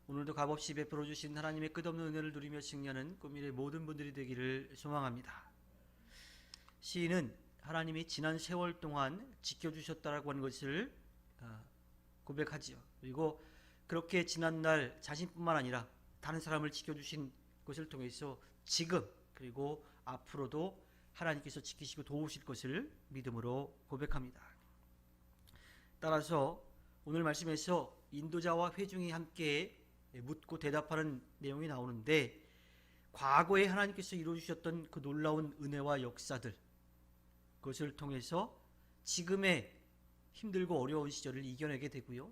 오늘도 값없이 베풀어 주신 하나님의 끝없는 은혜를 누리며 승리하는 꿈일의 모든 분들이 되기를 소망합니다. 시인은 하나님이 지난 세월 동안 지켜주셨다라고 하는 것을 고백하지요. 그리고 그렇게 지난날 자신뿐만 아니라 다른 사람을 지켜주신 것을 통해서 지금 그리고 앞으로도 하나님께서 지키시고 도우실 것을 믿음으로 고백합니다. 따라서 오늘 말씀에서 인도자와 회중이 함께 묻고 대답하는 내용이 나오는데, 과거에 하나님께서 이루어주셨던 그 놀라운 은혜와 역사들, 그것을 통해서 지금의 힘들고 어려운 시절을 이겨내게 되고요,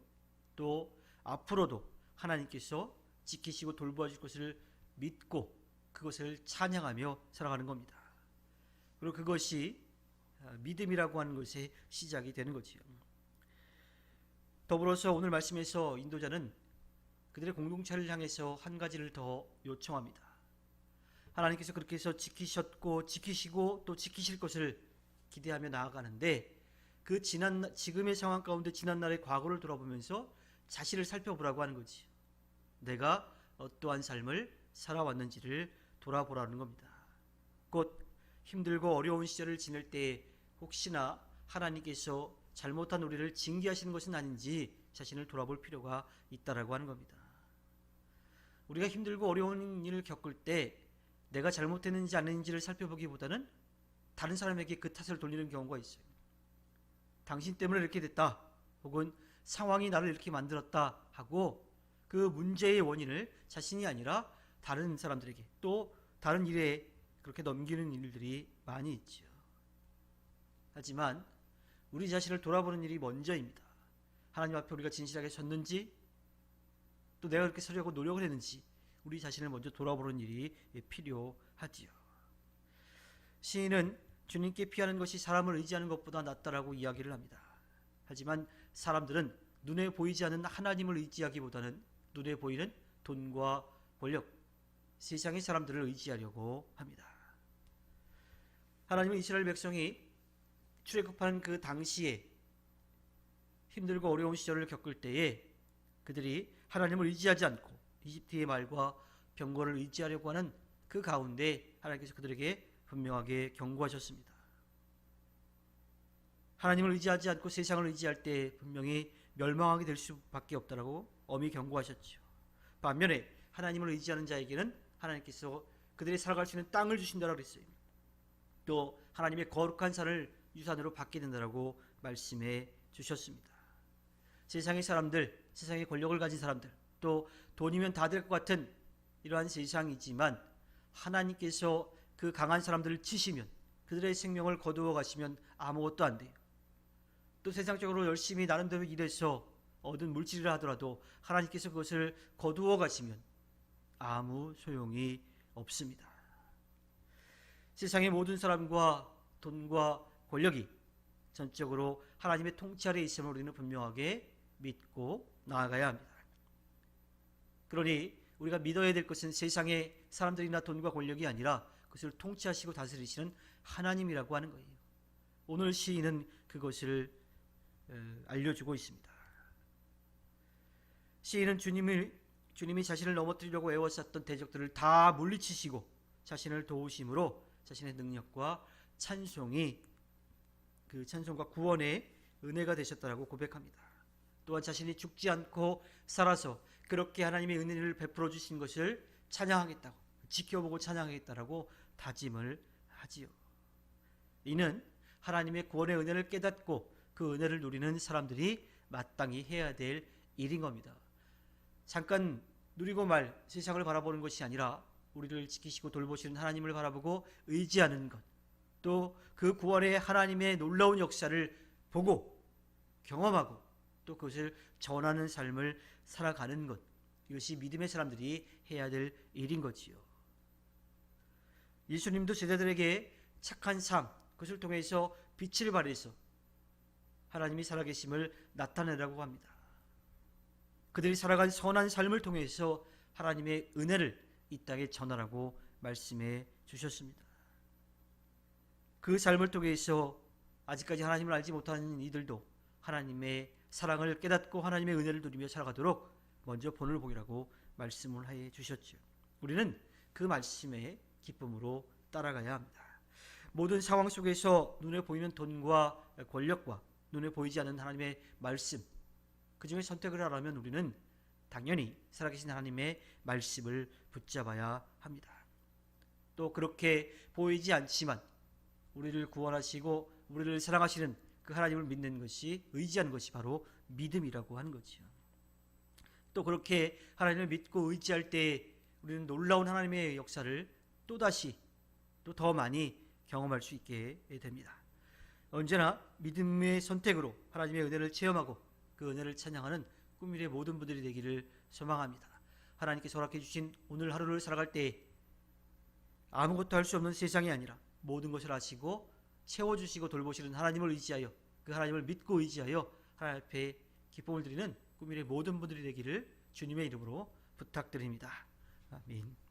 또 앞으로도 하나님께서 지키시고 돌보아줄 것을 믿고 그것을 찬양하며 살아가는 겁니다. 그리고 그것이 믿음이라고 하는 것의 시작이 되는 거지요. 더불어서 오늘 말씀에서 인도자는 그들의 공동체를 향해서 한 가지를 더 요청합니다. 하나님께서 그렇게 해서 지키셨고 지키시고 또 지키실 것을 기대하며 나아가는데, 그 지금의 상황 가운데 지난날의 과거를 돌아보면서 자신을 살펴보라고 하는 거지. 내가 어떠한 삶을 살아왔는지를 돌아보라는 겁니다. 곧 힘들고 어려운 시절을 지낼 때 혹시나 하나님께서 잘못한 우리를 징계하시는 것은 아닌지 자신을 돌아볼 필요가 있다라고 하는 겁니다. 우리가 힘들고 어려운 일을 겪을 때 내가 잘못했는지 아닌지를 살펴보기보다는 다른 사람에게 그 탓을 돌리는 경우가 있어요. 당신 때문에 이렇게 됐다, 혹은 상황이 나를 이렇게 만들었다 하고 그 문제의 원인을 자신이 아니라 다른 사람들에게, 또 다른 일에 그렇게 넘기는 일들이 많이 있죠. 하지만 우리 자신을 돌아보는 일이 먼저입니다. 하나님 앞에 우리가 진실하게 섰는지, 또 내가 그렇게 서려고 노력을 했는지 우리 자신을 먼저 돌아보는 일이 필요하지요. 시인은 주님께 피하는 것이 사람을 의지하는 것보다 낫다라고 이야기를 합니다. 하지만 사람들은 눈에 보이지 않는 하나님을 의지하기보다는 눈에 보이는 돈과 권력, 세상의 사람들을 의지하려고 합니다. 하나님은 이스라엘 백성이 출애굽한 그 당시에 힘들고 어려운 시절을 겪을 때에 그들이 하나님을 의지하지 않고 이집트의 말과 병거를 의지하려고 하는 그 가운데 하나님께서 그들에게 분명하게 경고하셨습니다. 하나님을 의지하지 않고 세상을 의지할 때 분명히 멸망하게 될 수밖에 없다라고 엄히 경고하셨죠. 반면에 하나님을 의지하는 자에게는 하나님께서 그들이 살아갈 수 있는 땅을 주신다라고 그랬어요. 또 하나님의 거룩한 산을 유산으로 받게 된다라고 말씀해 주셨습니다. 세상의 사람들, 세상의 권력을 가진 사람들, 또 돈이면 다 될 것 같은 이러한 세상이지만 하나님께서 그 강한 사람들을 치시면, 그들의 생명을 거두어 가시면 아무것도 안 돼요. 또 세상적으로 열심히 나름대로 일해서 얻은 물질이라 하더라도 하나님께서 그것을 거두어 가시면 아무 소용이 없습니다. 세상의 모든 사람과 돈과 권력이 전적으로 하나님의 통치 아래에 있음을 우리는 분명하게 믿고 나아가야 합니다. 그러니 우리가 믿어야 될 것은 세상의 사람들이나 돈과 권력이 아니라 그것을 통치하시고 다스리시는 하나님이라고 하는 거예요. 오늘 시인은 그것을 알려주고 있습니다. 시인은 주님이 자신을 넘어뜨리려고 애워쌌던 대적들을 다 물리치시고 자신을 도우심으로 자신의 능력과 찬송이 그 찬송과 구원의 은혜가 되셨다라고 고백합니다. 또한 자신이 죽지 않고 살아서 그렇게 하나님의 은혜를 베풀어 주신 것을 찬양하겠다고, 지켜보고 찬양하겠다라고 다짐을 하지요. 이는 하나님의 구원의 은혜를 깨닫고 그 은혜를 누리는 사람들이 마땅히 해야 될 일인 겁니다. 잠깐 누리고 말 세상을 바라보는 것이 아니라 우리를 지키시고 돌보시는 하나님을 바라보고 의지하는 것, 또 그 구원의 하나님의 놀라운 역사를 보고 경험하고 또 그것을 전하는 삶을 살아가는 것, 이것이 믿음의 사람들이 해야 될 일인 거지요. 예수님도 제자들에게 착한 삶, 그것을 통해서 빛을 발해서 하나님이 살아계심을 나타내라고 합니다. 그들이 살아간 선한 삶을 통해서 하나님의 은혜를 이 땅에 전하라고 말씀해 주셨습니다. 그 삶을 통해서 아직까지 하나님을 알지 못하는 이들도 하나님의 사랑을 깨닫고 하나님의 은혜를 누리며 살아가도록 먼저 본을 보기라고 말씀을 해 주셨죠. 우리는 그 말씀에 기쁨으로 따라가야 합니다. 모든 상황 속에서 눈에 보이는 돈과 권력과 눈에 보이지 않는 하나님의 말씀, 그 중에 선택을 하라면 우리는 당연히 살아계신 하나님의 말씀을 붙잡아야 합니다. 또 그렇게 보이지 않지만 우리를 구원하시고 우리를 사랑하시는 그 하나님을 믿는 것이, 의지하는 것이 바로 믿음이라고 하는 거죠. 또 그렇게 하나님을 믿고 의지할 때 우리는 놀라운 하나님의 역사를 또다시 또 더 많이 경험할 수 있게 됩니다. 언제나 믿음의 선택으로 하나님의 은혜를 체험하고 그 은혜를 찬양하는 꿈미래의 모든 분들이 되기를 소망합니다. 하나님께서 허락해 주신 오늘 하루를 살아갈 때 아무것도 할 수 없는 세상이 아니라 모든 것을 아시고 채워주시고 돌보시는 하나님을 의지하여, 그 하나님을 믿고 의지하여 하나님 앞에 기쁨을 드리는 꿈미래의 모든 분들이 되기를 주님의 이름으로 부탁드립니다. 아멘.